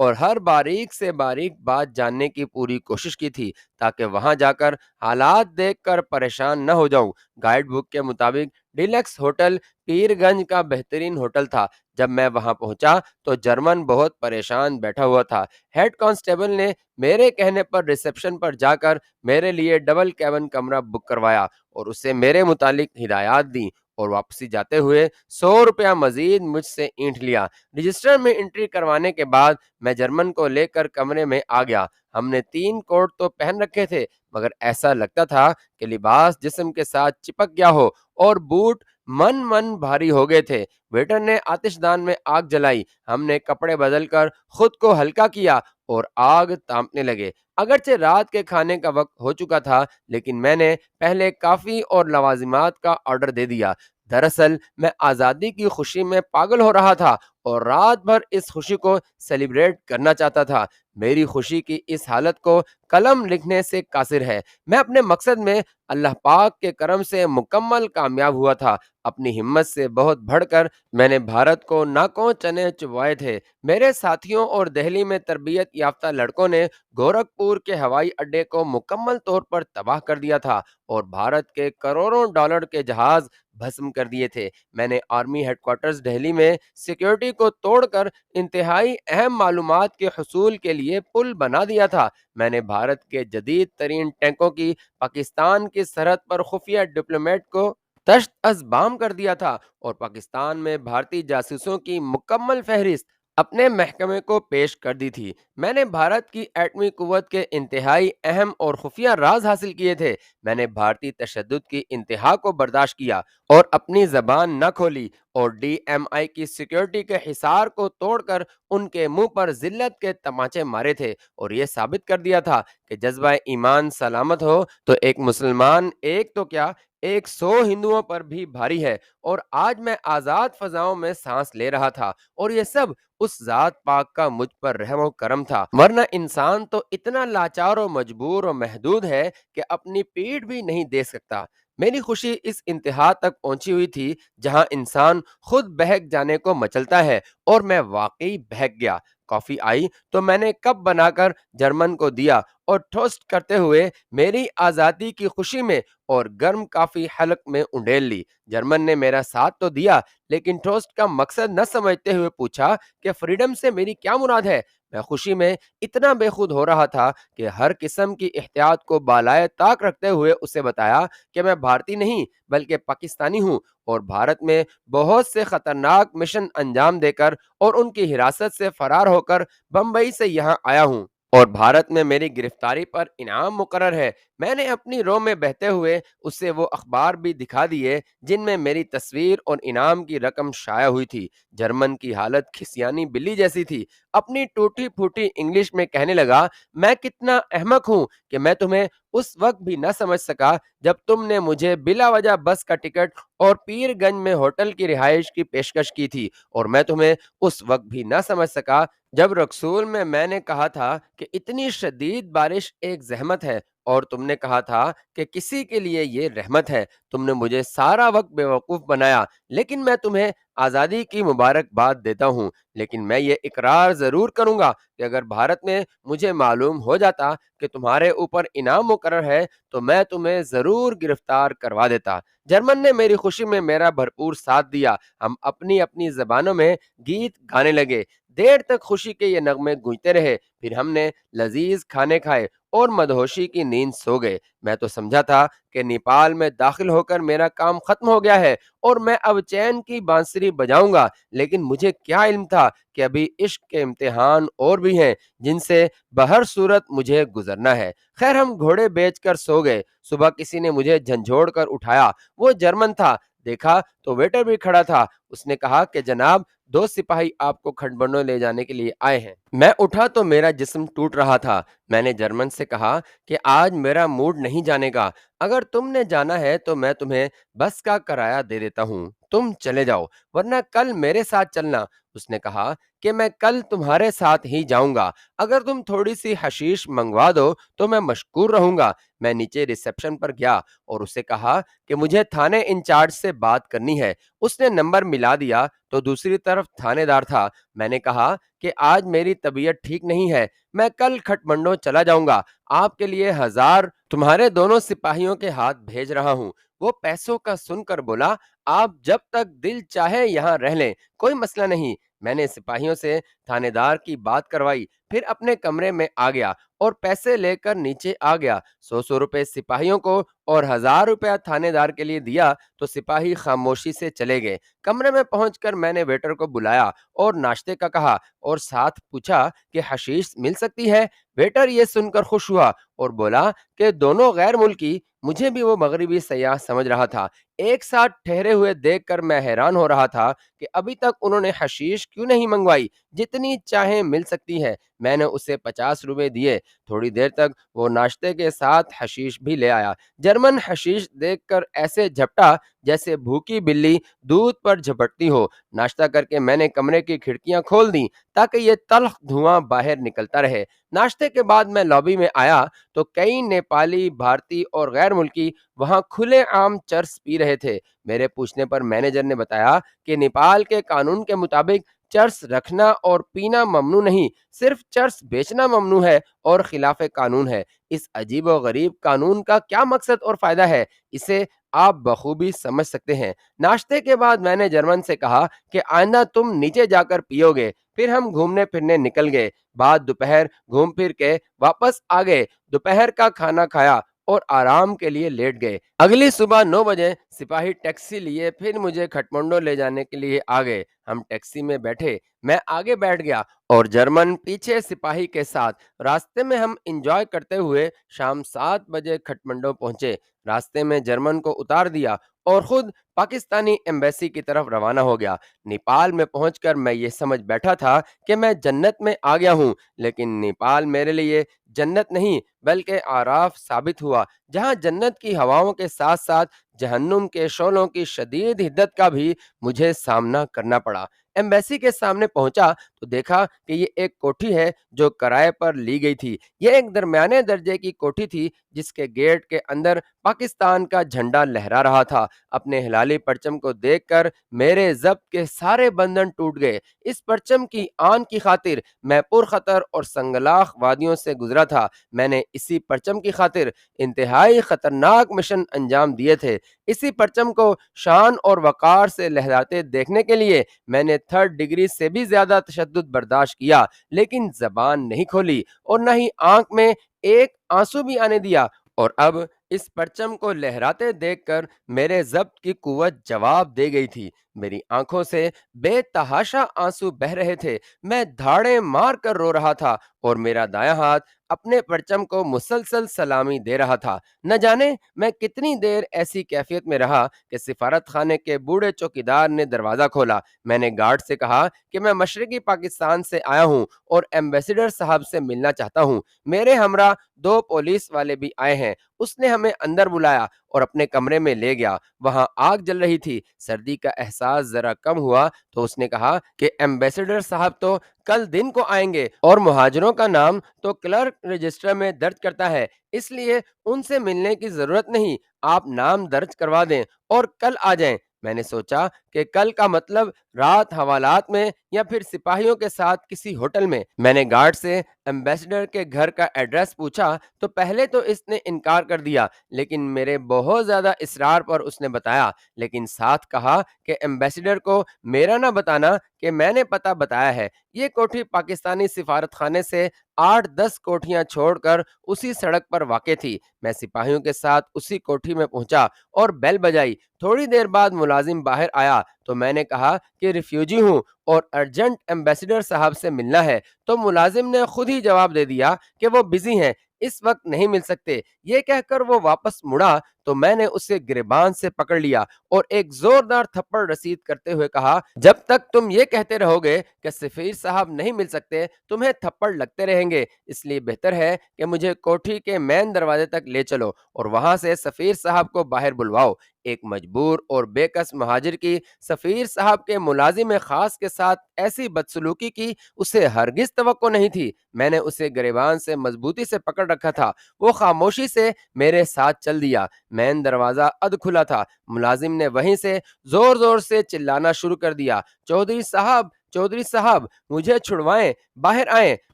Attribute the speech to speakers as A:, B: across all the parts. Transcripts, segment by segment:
A: اور ہر باریک سے باریک بات جاننے کی پوری کوشش کی تھی تاکہ وہاں جا کر حالات دیکھ کر پریشان نہ ہو جاؤں۔ گائیڈ بک کے مطابق ڈیلکس ہوٹل پیر گنج کا بہترین ہوٹل تھا۔ جب میں وہاں پہنچا تو جرمن بہت پریشان بیٹھا ہوا تھا۔ ہیڈ کانسٹیبل نے میرے کہنے پر ریسیپشن پر جا کر میرے لیے ڈبل کیبن کمرہ بک کروایا اور اسے میرے متعلق ہدایات دی، اور واپسی جاتے ہوئے 100 روپیہ مزید مجھ سے اینٹ لیا۔ رجسٹر میں انٹری کروانے کے بعد میں جرمن کو لے کر کمرے میں آ گیا۔ ہم نے 3 کوٹ تو پہن رکھے تھے، مگر ایسا لگتا تھا کہ لباس جسم کے ساتھ چپک گیا ہو، اور بوٹ من بھاری ہو گئے تھے۔ ویٹر نے آتش دان میں آگ جلائی، ہم نے کپڑے بدل کر خود کو ہلکا کیا اور آگ تانپنے لگے۔ اگرچہ رات کے کھانے کا وقت ہو چکا تھا، لیکن میں نے پہلے کافی اور لوازمات کا آرڈر دے دیا۔ دراصل میں آزادی کی خوشی میں پاگل ہو رہا تھا اور رات بھر اس خوشی کو سیلیبریٹ کرنا چاہتا تھا۔ میری خوشی کی اس حالت کو قلم لکھنے سے قاصر ہے۔ میں اپنے مقصد میں اللہ پاک کے کرم سے مکمل کامیاب ہوا تھا۔ اپنی ہمت سے بہت بڑھ کر میں نے بھارت کو ناکوں چنے چبوائے تھے۔ میرے ساتھیوں اور دہلی میں تربیت یافتہ لڑکوں نے گورکھپور کے ہوائی اڈے کو مکمل طور پر تباہ کر دیا تھا اور بھارت کے کروڑوں ڈالر کے جہاز بھسم کر دیے تھے۔ میں نے آرمی ہیڈ کوارٹرز دہلی میں سیکیورٹی کو توڑ کر انتہائی اہم معلومات کے حصول کے لیے پل بنا دیا تھا۔ میں نے بھارت کے جدید ترین ٹینکوں کی پاکستان کی سرحد پر خفیہ ڈپلومیٹ کو تشت از بام کر دیا تھا، اور پاکستان میں بھارتی جاسوسوں کی مکمل فہرست اپنے محکمے کو پیش کر دی تھی۔ میں نے بھارت کی ایٹمی قوت کے انتہائی اہم اور خفیہ راز حاصل کیے تھے۔ میں نے بھارتی تشدد کی انتہا کو برداشت کیا اور اپنی زبان نہ کھولی، اور ڈی ایم آئی کی سیکیورٹی کے حصار کو توڑ کر ان کے منہ پر ذلت کے تماچے مارے تھے، اور یہ ثابت کر دیا تھا کہ جذبہ ایمان سلامت ہو تو ایک مسلمان ایک تو کیا، 100 ہندوؤں پر بھی بھاری ہے۔ اور آج میں آزاد فضاؤں میں سانس لے رہا تھا، اور یہ سب اس ذات پاک کا مجھ پر رحم و کرم تھا، ورنہ انسان تو اتنا لاچار و مجبور و محدود ہے کہ اپنی پیٹھ بھی نہیں دے سکتا۔ میری خوشی اس انتہا تک پہنچی ہوئی تھی جہاں انسان خود بہک جانے کو مچلتا ہے، اور میں واقعی بہک گیا۔ کافی آئی تو میں نے کپ بنا کر جرمن کو دیا اور ٹوسٹ کرتے ہوئے میری آزادی کی خوشی میں اور گرم کافی حلق میں انڈیل لی۔ جرمن نے میرا ساتھ تو دیا، لیکن ٹوسٹ کا مقصد نہ سمجھتے ہوئے پوچھا کہ فریڈم سے میری کیا مراد ہے۔ میں خوشی میں اتنا بے خود ہو رہا تھا کہ ہر قسم کی احتیاط کو بالائے طاق رکھتے ہوئے اسے بتایا کہ میں بھارتی نہیں بلکہ پاکستانی ہوں، اور بھارت میں بہت سے خطرناک مشن انجام دے کر اور ان کی حراست سے فرار ہو کر بمبئی سے یہاں آیا ہوں، اور بھارت میں میری گرفتاری پر انعام مقرر ہے۔ میں نے اپنی رو میں بہتے ہوئے اسے وہ اخبار بھی دکھا دیے جن میں میری تصویر اور انعام کی رقم شائع ہوئی تھی۔ جرمن کی حالت کھسیانی بلی جیسی تھی۔ اپنی ٹوٹی پھوٹی انگلش میں کہنے لگا، میں کتنا احمق ہوں کہ میں تمہیں اس وقت بھی نہ سمجھ سکا جب تم نے مجھے بلا وجہ بس کا ٹکٹ اور پیر گنج میں ہوٹل کی رہائش کی پیشکش کی تھی، اور میں تمہیں اس وقت بھی نہ سمجھ سکا جب رکسول میں نے کہا تھا کہ اتنی شدید بارش ایک زحمت ہے، اور تم نے کہا تھا کہ کسی کے لیے یہ رحمت ہے۔ تم نے مجھے سارا وقت بیوقوف بنایا، لیکن میں تمہیں آزادی کی مبارکباد دیتا ہوں۔ لیکن میں یہ اقرار ضرور کروں گا کہ اگر بھارت میں مجھے معلوم ہو جاتا کہ تمہارے اوپر انعام مقرر ہے تو میں تمہیں ضرور گرفتار کروا دیتا۔ جرمن نے میری خوشی میں میرا بھرپور ساتھ دیا۔ ہم اپنی اپنی زبانوں میں گیت گانے لگے۔ دیر تک خوشی کے یہ نغمے گونجتے رہے، پھر ہم نے لذیذ کھانے کھائے اور مدہوشی کی نیند سو گئے۔ میں تو سمجھا تھا کہ نیپال میں داخل ہو کر میرا کام ختم ہو گیا ہے اور میں اب چین کی بانسری بجاؤں گا، لیکن مجھے کیا علم تھا کہ ابھی عشق کے امتحان اور بھی ہیں جن سے بہر صورت مجھے گزرنا ہے۔ خیر ہم گھوڑے بیچ کر سو گئے۔ صبح کسی نے مجھے جھنجھوڑ کر اٹھایا، وہ جرمن تھا۔ دیکھا تو ویٹر بھی کھڑا تھا۔ اس نے کہا کہ جناب 2 سپاہی آپ کو کھڈبنوں لے جانے کے لیے آئے ہیں۔ میں اٹھا تو میرا جسم ٹوٹ رہا تھا۔ میں نے جرمن سے کہا کہ آج میرا موڈ نہیں جانے گا، اگر تم نے جانا ہے تو میں تمہیں بس کا کرایہ دے دیتا ہوں، تم چلے جاؤ ورنہ کل میرے ساتھ چلنا۔ اس نے کہا کہ میں کل تمہارے ساتھ ہی جاؤں گا، اگر تم تھوڑی سی حشیش منگوا دو تو میں مشکور رہوں گا۔ میں نیچے ریسیپشن پر گیا اور اسے کہا کہ مجھے تھانے انچارج سے بات کرنی ہے۔ اس نے نمبر ملا دیا تو دوسری طرف تھانے دار تھا۔ میں نے کہا کہ آج میری طبیعت ٹھیک نہیں ہے، میں کل کھٹ منڈو چلا جاؤں گا، آپ کے لیے 1000 تمہارے دونوں سپاہیوں کے ہاتھ بھیج رہا ہوں۔ وہ پیسوں کا سن کر بولا، آپ جب تک دل چاہے یہاں رہ لیں، کوئی مسئلہ نہیں۔ میں نے سپاہیوں سے تھانے دار کی بات کروائی، پھر اپنے کمرے میں آ گیا اور پیسے لے کر نیچے آ گیا۔ 100 روپے سپاہیوں کو اور 1000 روپیہ تھانے دار کے لیے دیا تو سپاہی خاموشی سے چلے گئے۔ کمرے میں پہنچ کر میں نے ویٹر کو بلایا اور ناشتے کا کہا اور ساتھ پوچھا کہ حشیش مل سکتی ہے۔ ویٹر یہ سن کر خوش ہوا اور بولا کہ دونوں غیر ملکی، مجھے بھی وہ مغربی سیاح سمجھ رہا تھا، ایک ساتھ ٹھہرے ہوئے دیکھ کر میں حیران ہو رہا تھا کہ ابھی تک انہوں نے حشیش کیوں نہیں منگوائی، جتنی چاہیں مل سکتی ہے۔ میں نے اسے 50 روپے دیے۔ تھوڑی دیر تک وہ ناشتے کے ساتھ حشیش بھی لے آیا۔ جرمن حشیش دیکھ کر ایسے جھپٹا جیسے بھوکی بلی دودھ پر جھپٹتی ہو۔ ناشتہ کر کے میں نے کمرے کی کھڑکیاں کھول دیں تاکہ یہ تلخ دھواں باہر نکلتا رہے۔ ناشتے کے بعد میں لابی میں آیا تو کئی نیپالی، بھارتی اور غیر ملکی وہاں کھلے عام چرس پی رہے تھے۔ میرے پوچھنے پر مینیجر نے بتایا کہ نیپال کے قانون کے مطابق چرس رکھنا اور پینا ممنوع نہیں، صرف چرس بیچنا ممنوع ہے اور خلاف قانون ہے۔ اس عجیب و غریب قانون کا کیا مقصد اور فائدہ ہے، اسے آپ بخوبی سمجھ سکتے ہیں۔ ناشتے کے بعد میں نے جرمن سے کہا کہ آئندہ تم نیچے جا کر پیو گے۔ پھر ہم گھومنے پھرنے نکل گئے۔ بعد دوپہر گھوم پھر کے واپس آ گئے، دوپہر کا کھانا کھایا اور آرام کے لیے لیٹ گئے۔ اگلی صبح 9 بجے سپاہی ٹیکسی لیے پھر مجھے کھٹمنڈو لے جانے کے لیے آ گئے۔ ہم ٹیکسی میں بیٹھے، میں آگے بیٹھ گیا اور جرمن پیچھے سپاہی کے ساتھ۔ راستے میں ہم انجوائے کرتے ہوئے شام 7 بجے کھٹمنڈو پہنچے۔ راستے میں جرمن کو اتار دیا اور خود پاکستانی ایمبیسی کی طرف روانہ ہو گیا۔ نیپال میں پہنچ کر میں یہ سمجھ بیٹھا تھا کہ میں جنت میں آ گیا ہوں، لیکن نیپال میرے لیے جنت نہیں بلکہ آراف ثابت ہوا، جہاں جنت کی ہواؤں کے ساتھ ساتھ جہنم کے شعلوں کی شدید حدت کا بھی مجھے سامنا کرنا پڑا۔ ایمبیسی کے سامنے پہنچا تو دیکھا کہ یہ ایک کوٹھی ہے جو کرائے پر لی گئی تھی۔ یہ ایک درمیانے درجے کی کوٹھی تھی جس کے گیٹ کے اندر پاکستان کا جھنڈا لہرا رہا تھا۔ اپنے ہلالی پرچم کو دیکھ کر میرے ضبط کے سارے بندھن ٹوٹ گئے۔ اس پرچم کی آن کی خاطر میں پرخطر اور سنگلاخ وادیوں سے گزرا تھا۔ میں نے اسی پرچم کی خاطر انتہائی خطرناک مشن انجام دیے تھے۔ اسی پرچم کو شان اور وقار سے لہراتے دیکھنے کے لیے میں نے 3rd ڈگری سے بھی زیادہ تشدد برداشت کیا، لیکن زبان نہیں کھولی اور نہ ہی آنکھ میں ایک آنسو بھی آنے دیا۔ اور اب اس پرچم کو لہراتے دیکھ کر میرے ضبط کی قوت جواب دے گئی تھی۔ میری آنکھوں سے بے تحاشا آنسو بہ رہے تھے، میں دھاڑیں مار کر رو رہا تھا اور میرا دایاں ہاتھ اپنے پرچم کو مسلسل سلامی دے رہا تھا۔ نہ جانے میں کتنی دیر ایسی کیفیت میں رہا کہ سفارت خانے کے بوڑھے چوکیدار نے دروازہ کھولا۔ میں نے گارڈ سے کہا کہ میں مشرقی پاکستان سے آیا ہوں اور ایمبیسڈر صاحب سے ملنا چاہتا ہوں۔ میرے ہمراہ 2 پولیس والے بھی آئے ہیں۔ اس نے ہمیں اندر بلایا اور اپنے کمرے میں لے گیا۔ وہاں آگ جل رہی تھی۔ سردی کا احساس ذرا کم ہوا تو اس نے کہا کہ ایمبیسڈر صاحب تو کل دن کو آئیں گے اور مہاجروں کا نام تو کلرک رجسٹر میں درج کرتا ہے، اس لیے ان سے ملنے کی ضرورت نہیں، آپ نام درج کروا دیں اور کل آ جائیں۔ میں نے سوچا کہ کل کا مطلب رات حوالات میں یا پھر سپاہیوں کے ساتھ کسی ہوٹل میں۔ میں نے گارڈ سے ایمبیسڈر کے گھر کا ایڈریس پوچھا تو پہلے تو اس نے انکار کر دیا، لیکن میرے بہت زیادہ اصرار پر اس نے بتایا، لیکن ساتھ کہا کہ ایمبیسڈر کو میرا نہ بتانا کہ میں نے پتہ بتایا ہے۔ یہ کوٹھی پاکستانی سفارت خانے سے 8-10 کوٹھیاں چھوڑ کر اسی سڑک پر واقع تھی۔ میں سپاہیوں کے ساتھ اسی کوٹھی میں پہنچا اور بیل بجائی۔ تھوڑی دیر بعد ملازم باہر آیا تو میں نے کہا کہ ریفیوجی ہوں اور ارجنٹ ایمبیسڈر صاحب سے ملنا ہے، تو ملازم نے خود ہی جواب دے دیا کہ وہ بزی ہیں، اس وقت نہیں مل سکتے۔ یہ کہہ کر وہ واپس مڑا تو میں نے اسے گریبان سے پکڑ لیا اور ایک زوردار تھپڑ رسید کرتے ہوئے کہا، جب تک تم یہ کہتے رہو گے کہ سفیر صاحب نہیں مل سکتے تمہیں تھپڑ لگتے رہیں گے، اس لیے بہتر ہے کہ مجھے کوٹھی کے مین دروازے تک لے چلو اور وہاں سے سفیر صاحب کو باہر بلواؤ۔ ایک مجبور اور بے کس مہاجر کی سفیر صاحب کے ملازم خاص کے ساتھ ایسی بدسلوکی کی اسے ہرگز توقع نہیں تھی۔ میں نے اسے گریبان سے مضبوطی سے پکڑ رکھا تھا، وہ خاموشی سے میرے ساتھ چل دیا۔ مین دروازہ اد کھلا تھا، ملازم نے وہیں سے زور زور سے چلانا شروع کر دیا، چودھری صاحب، چودھری صاحب، مجھے چھڑوائیں، باہر آئیں۔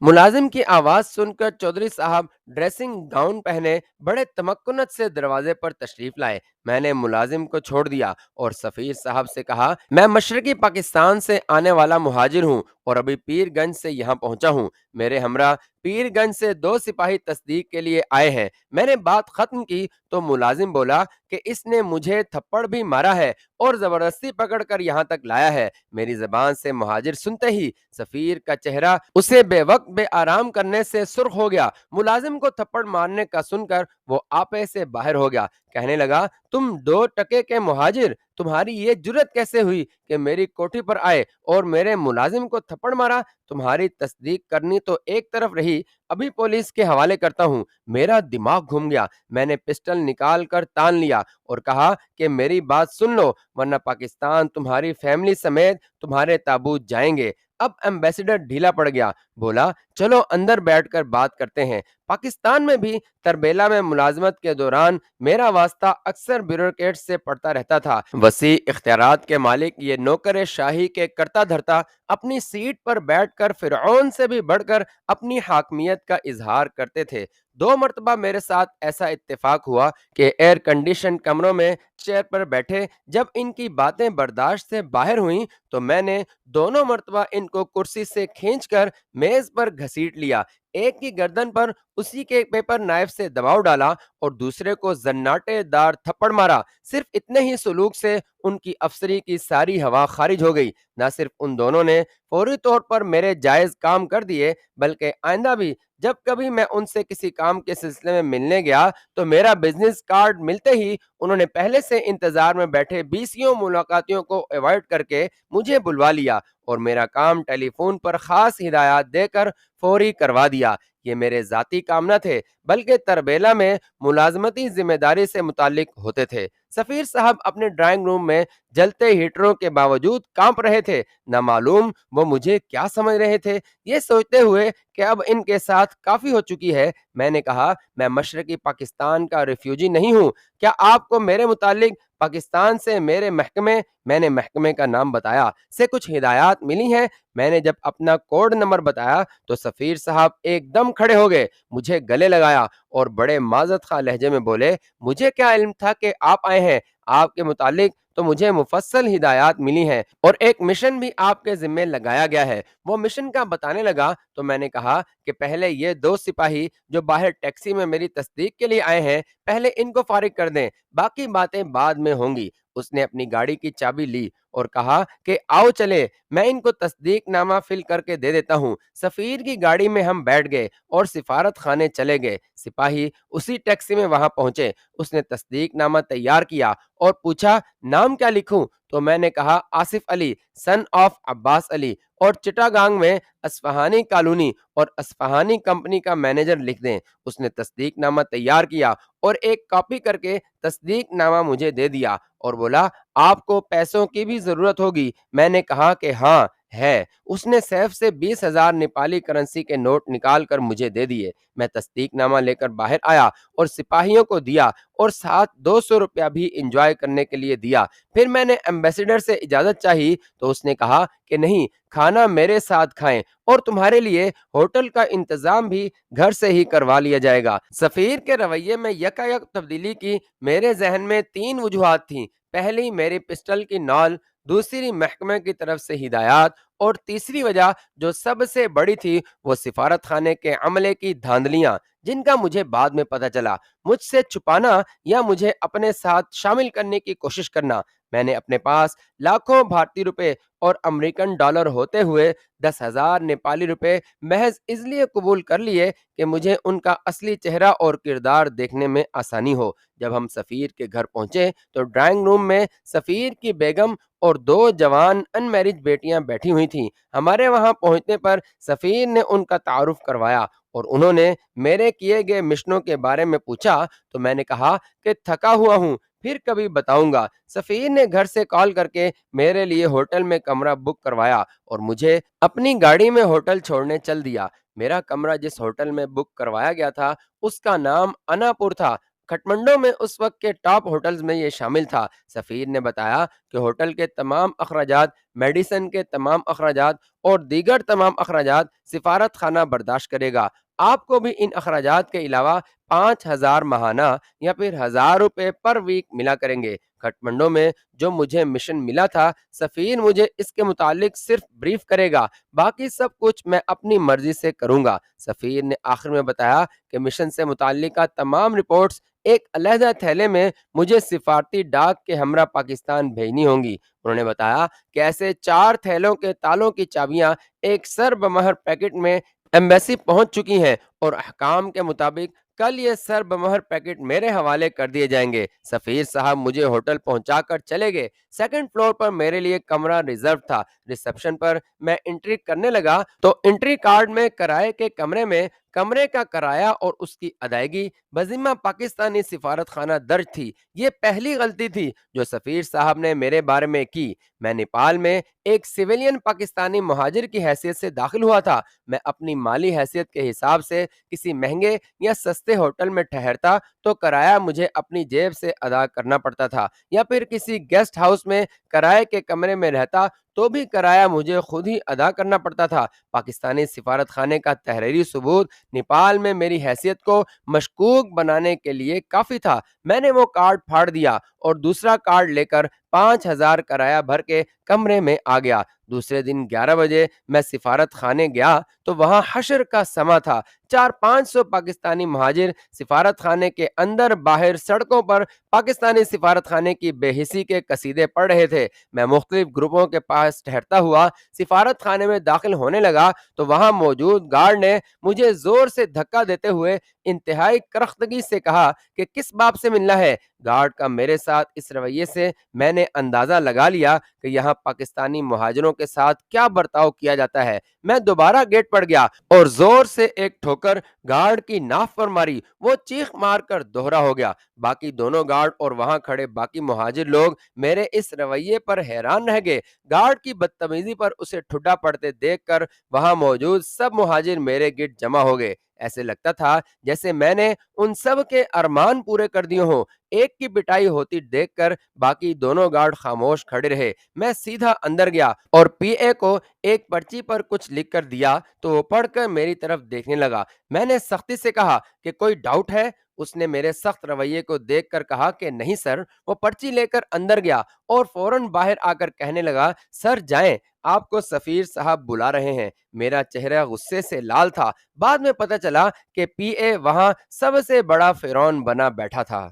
A: ملازم کی آواز سن کر چودھری صاحب ڈریسنگ گاؤن پہنے بڑے تمکنت سے دروازے پر تشریف لائے۔ میں نے ملازم کو چھوڑ دیا اور سفیر صاحب سے کہا، میں مشرقی پاکستان سے آنے والا مہاجر ہوں اور ابھی پیر گنج سے یہاں پہنچا ہوں۔ میرے ہمراہ پیر گنج سے 2 سپاہی تصدیق کے لیے آئے ہیں۔ میں نے بات ختم کی تو ملازم بولا کہ اس نے مجھے تھپڑ بھی مارا ہے اور زبردستی پکڑ کر یہاں تک لایا ہے۔ میری زبان سے مہاجر سنتے ہی سفیر کا چہرہ اسے بے وقت بے آرام کرنے سے سرخ ہو گیا۔ ملازم کو تھپڑ مارنے کا سن کر وہ آپے سے باہر ہو گیا، کہنے لگا، تم 2 ٹکے کے مہاجر، تمہاری یہ جرت کیسے ہوئی کہ میری کوٹھی پر آئے اور میرے ملازم کو تھپڑ مارا؟ تمہاری تصدیق کرنی تو ایک طرف رہی، ابھی پولیس کے حوالے کرتا ہوں۔ میرا دماغ گھوم گیا، میں نے پسٹل نکال کر تان لیا اور کہا کہ میری بات سن لو ورنہ پاکستان تمہاری فیملی سمیت تمہارے تابوت جائیں گے۔ اب ایمبیسڈر ڈھیلا پڑ گیا، بولا، چلو اندر بیٹھ کر بات کرتے ہیں۔ پاکستان میں بھی تربیلا میں ملازمت کے دوران میرا واسطہ اکثر بیوروکریٹ سے پڑتا رہتا تھا۔ وسیع اختیارات کے مالک یہ نوکر شاہی کے کرتا دھرتا اپنی سیٹ پر بیٹھ کر فرعون سے بھی بڑھ کر اپنی حاکمیت کا اظہار کرتے تھے۔ 2 مرتبہ میرے ساتھ ایسا اتفاق ہوا کہ ایئر کنڈیشن کمروں میں چیئر پر بیٹھے جب ان کی باتیں برداشت سے باہر ہوئیں تو میں نے دونوں مرتبہ ان کو کرسی سے کھینچ کر میز پر گھسیٹ لیا، ایک کی گردن پر اسی کے پیپر نائف سے دباؤ ڈالا اور دوسرے کو زناٹے دار تھپڑ مارا۔ صرف اتنے ہی سلوک سے ان کی افسری کی ساری ہوا خارج ہو گئی۔ نہ صرف ان دونوں نے فوری طور پر میرے جائز کام کر دیے بلکہ آئندہ بھی جب کبھی میں ان سے کسی کام کے سلسلے میں ملنے گیا تو میرا بزنس کارڈ ملتے ہی انہوں نے پہلے سے انتظار میں بیٹھے 20 ملاقاتیوں کو ایوائڈ کر کے مجھے بلوا لیا اور میرا کام ٹیلی فون پر خاص ہدایات دے کر فوری کروا دیا۔ یہ میرے ذاتی کام نہ تھے بلکہ تربیلا میں ملازمتی ذمہ داری سے متعلق ہوتے تھے۔ سفیر صاحب اپنے ڈرائنگ روم میں جلتے ہیٹروں کے باوجود کانپ رہے تھے، نہ معلوم وہ مجھے کیا سمجھ رہے تھے۔ یہ سوچتے ہوئے کہ اب ان کے ساتھ کافی ہو چکی ہے، میں نے کہا، میں مشرقی پاکستان کا ریفیوجی نہیں ہوں، کیا آپ کو میرے متعلق پاکستان سے میرے محکمے، میں نے محکمے کا نام بتایا، سے کچھ ہدایات ملی ہیں؟ میں نے جب اپنا کوڈ نمبر بتایا تو سفیر صاحب ایک دم کھڑے ہو گئے، مجھے گلے لگایا اور بڑے معذرت خواہ لہجے میں بولے، مجھے کیا علم تھا کہ آپ آئے ہیں؟ آپ کے متعلق تو مجھے مفصل ہدایات ملی ہیں اور ایک مشن بھی آپ کے ذمہ لگایا گیا ہے۔ وہ مشن کا بتانے لگا تو میں نے کہا کہ پہلے یہ 2 سپاہی جو باہر ٹیکسی میں میری تصدیق کے لیے آئے ہیں، پہلے ان کو فارغ کر دیں، باقی باتیں بعد میں ہوں گی۔ اس نے اپنی گاڑی کی چابی لی اور کہا کہ آؤ چلے، میں ان کو تصدیق نامہ فل کر کے دے دیتا ہوں۔ سفیر کی گاڑی میں ہم بیٹھ گئے اور سفارت خانے چلے گئے۔ سپاہی اسی ٹیکسی میں وہاں پہنچے، اس نے تصدیق نامہ تیار کیا اور پوچھا، نام کیا لکھوں؟ تو میں نے کہا، آصف علی، سن آف عباس علی، اور چٹاگانگ میں اصفہانی کالونی اور اصفہانی کمپنی کا مینیجر لکھ دیں۔ اس نے تصدیق نامہ تیار کیا اور ایک کاپی کر کے تصدیق نامہ مجھے دے دیا اور بولا، آپ کو پیسوں کی بھی ضرورت ہوگی؟ میں نے کہا کہ ہاں ہے۔ اس نے سیف سے 20,000 نیپالی کرنسی کے نوٹ نکال کر مجھے دے دیے۔ میں تصدیق نامہ لے کر باہر آیا اور سپاہیوں کو دیا اور ساتھ 200 روپیہ بھی انجوائے کرنے کے لیے دیا۔ پھر میں نے ایمبیسڈر سے اجازت چاہی تو اس نے کہا کہ نہیں، کھانا میرے ساتھ کھائیں اور تمہارے لیے ہوٹل کا انتظام بھی گھر سے ہی کروا لیا جائے گا۔ سفیر کے رویے میں یکایک تبدیلی کی میرے ذہن میں 3 وجوہات تھیں، پہلی میری پسٹل کی نال، دوسری محکمے کی طرف سے ہدایات اور تیسری وجہ جو سب سے بڑی تھی وہ سفارت خانے کے عملے کی دھاندلیاں، جن کا مجھے بعد میں پتہ چلا، مجھ سے چھپانا یا مجھے اپنے ساتھ شامل کرنے کی کوشش کرنا۔ میں نے اپنے پاس لاکھوں بھارتی روپے اور امریکن ڈالر ہوتے ہوئے 10,000 نیپالی روپے محض اس لیے قبول کر لیے کہ مجھے ان کا اصلی چہرہ اور کردار دیکھنے میں آسانی ہو۔ جب ہم سفیر کے گھر پہنچے تو ڈرائنگ روم میں سفیر کی بیگم اور 2 جوان ان میرج بیٹیاں بیٹھی ہوئی تھیں۔ ہمارے وہاں پہنچنے پر سفیر نے ان کا تعارف کروایا اور انہوں نے میرے کیے گئے مشنوں کے بارے میں پوچھا تو میں نے کہا کہ تھکا ہوا ہوں، پھر کبھی بتاؤنگا۔ سفیر نے گھر سے کال کر کے میرے لیے ہوٹل میں کمرہ بک کروایا اور مجھے اپنی گاڑی میں ہوٹل چھوڑنے چل دیا۔ میرا کمرہ جس ہوٹل میں بک کروایا گیا تھا اس کا نام اناپور تھا۔ کھٹمنڈو میں اس وقت کے ٹاپ ہوٹلز میں یہ شامل تھا۔ سفیر نے بتایا کہ ہوٹل کے تمام اخراجات، میڈیسن کے تمام اخراجات اور دیگر تمام اخراجات سفارت خانہ برداشت کرے گا۔ آپ کو بھی ان اخراجات کے علاوہ 5,000 ماہانہ یا پھر 1,000 روپے پر ویک ملا کریں گے۔ کھٹمنڈو میں جو مجھے مشن ملا تھا، سفیر مجھے اس کے متعلق صرف بریف کرے گا، باقی سب کچھ میں اپنی مرضی سے کروں گا۔ سفیر نے آخر میں بتایا کہ مشن سے متعلقہ تمام رپورٹس ایک علیحدہ تھیلے میں مجھے سفارتی ڈاک کے ہمراہ پاکستان بھیجنی ہوں گی۔ انہوں نے بتایا کہ ایسے 4 تھیلوں کے تالوں کی چابیاں ایک سر بمہر پیکٹ میں ایمبیسی پہنچ چکی ہیں اور احکام کے مطابق کل یہ سر بمہر پیکٹ میرے حوالے کر دیے جائیں گے۔ سفیر صاحب مجھے ہوٹل پہنچا کر چلے گئے۔ سیکنڈ فلور پر میرے لیے کمرہ ریزرو تھا۔ ریسپشن پر میں انٹری کرنے لگا تو انٹری کارڈ میں کرائے کے کمرے میں کمرے کا کرایہ اور اس کی ادائیگی بذمہ پاکستانی سفارت خانہ درج تھی۔ یہ پہلی غلطی تھی جو سفیر صاحب نے میرے بارے میں کی۔ میں نیپال میں ایک سویلین پاکستانی مہاجر کی حیثیت سے داخل ہوا تھا۔ میں اپنی مالی حیثیت کے حساب سے کسی مہنگے یا سستے ہوٹل میں ٹھہرتا تو کرایہ مجھے اپنی جیب سے ادا کرنا پڑتا تھا، یا پھر کسی گیسٹ ہاؤس میں کرائے کے کمرے میں رہتا تو بھی کرایہ مجھے خود ہی ادا کرنا پڑتا تھا۔ پاکستانی سفارت خانے کا تحریری ثبوت نیپال میں میری حیثیت کو مشکوک بنانے کے لیے کافی تھا۔ میں نے وہ کارڈ پھاڑ دیا اور دوسرا کارڈ لے کر 5,000 کرایہ بھر کے کمرے میں آ گیا۔ دوسرے دن 11 بجے میں سفارت خانے گیا تو وہاں حشر کا سما تھا۔ 400-500 پاکستانی مہاجر سفارت خانے کے اندر باہر سڑکوں پر پاکستانی سفارت خانے کی بے حسی کے قصیدے پڑھ رہے تھے۔ میں مختلف گروپوں کے پاس ٹھہرتا ہوا سفارت خانے میں داخل ہونے لگا تو وہاں موجود گارڈ نے مجھے زور سے دھکا دیتے ہوئے انتہائی کرختگی سے کہا کہ کس باب سے ملنا ہے۔ گارڈ کا میرے ساتھ اس رویے سے میں نے اندازہ لگا لیا کہ یہاں پاکستانی مہاجروں کے ساتھ کیا برتاؤ کیا جاتا ہے۔ میں دوبارہ گیٹ پر گیا اور زور سے ایک ٹھوکر گارڈ کی ناف پر ماری۔ وہ چیخ مار کر دوہرا ہو گیا۔ باقی دونوں گارڈ اور وہاں کھڑے باقی مہاجر لوگ میرے اس رویے پر حیران رہ گئے۔ گارڈ کی بدتمیزی پر اسے ٹھڈا پڑتے دیکھ کر وہاں موجود سب مہاجر میرے گرد جمع ہو گئے۔ ایسے لگتا تھا جیسے میں نے ان سب کے ارمان پورے کر دیے ہوں۔ ایک کی پٹائی ہوتی دیکھ کر باقی دونوں گارڈ خاموش کھڑے رہے۔ میں سیدھا اندر گیا اور پی اے کو ایک پرچی پر کچھ لکھ کر دیا تو وہ پڑھ کر میری طرف دیکھنے لگا۔ میں نے سختی سے کہا کہ کوئی ڈاؤٹ ہے؟ اس نے میرے سخت رویے کو دیکھ کر کہا کہ نہیں سر۔ وہ پرچی لے کر اندر گیا اور فوراً باہر آ کر کہنے لگا سر جائیں، آپ کو سفیر صاحب بلا رہے ہیں۔ میرا چہرہ غصے سے لال تھا۔ بعد میں پتہ چلا کہ پی اے وہاں سب سے بڑا فرعون بنا بیٹھا تھا۔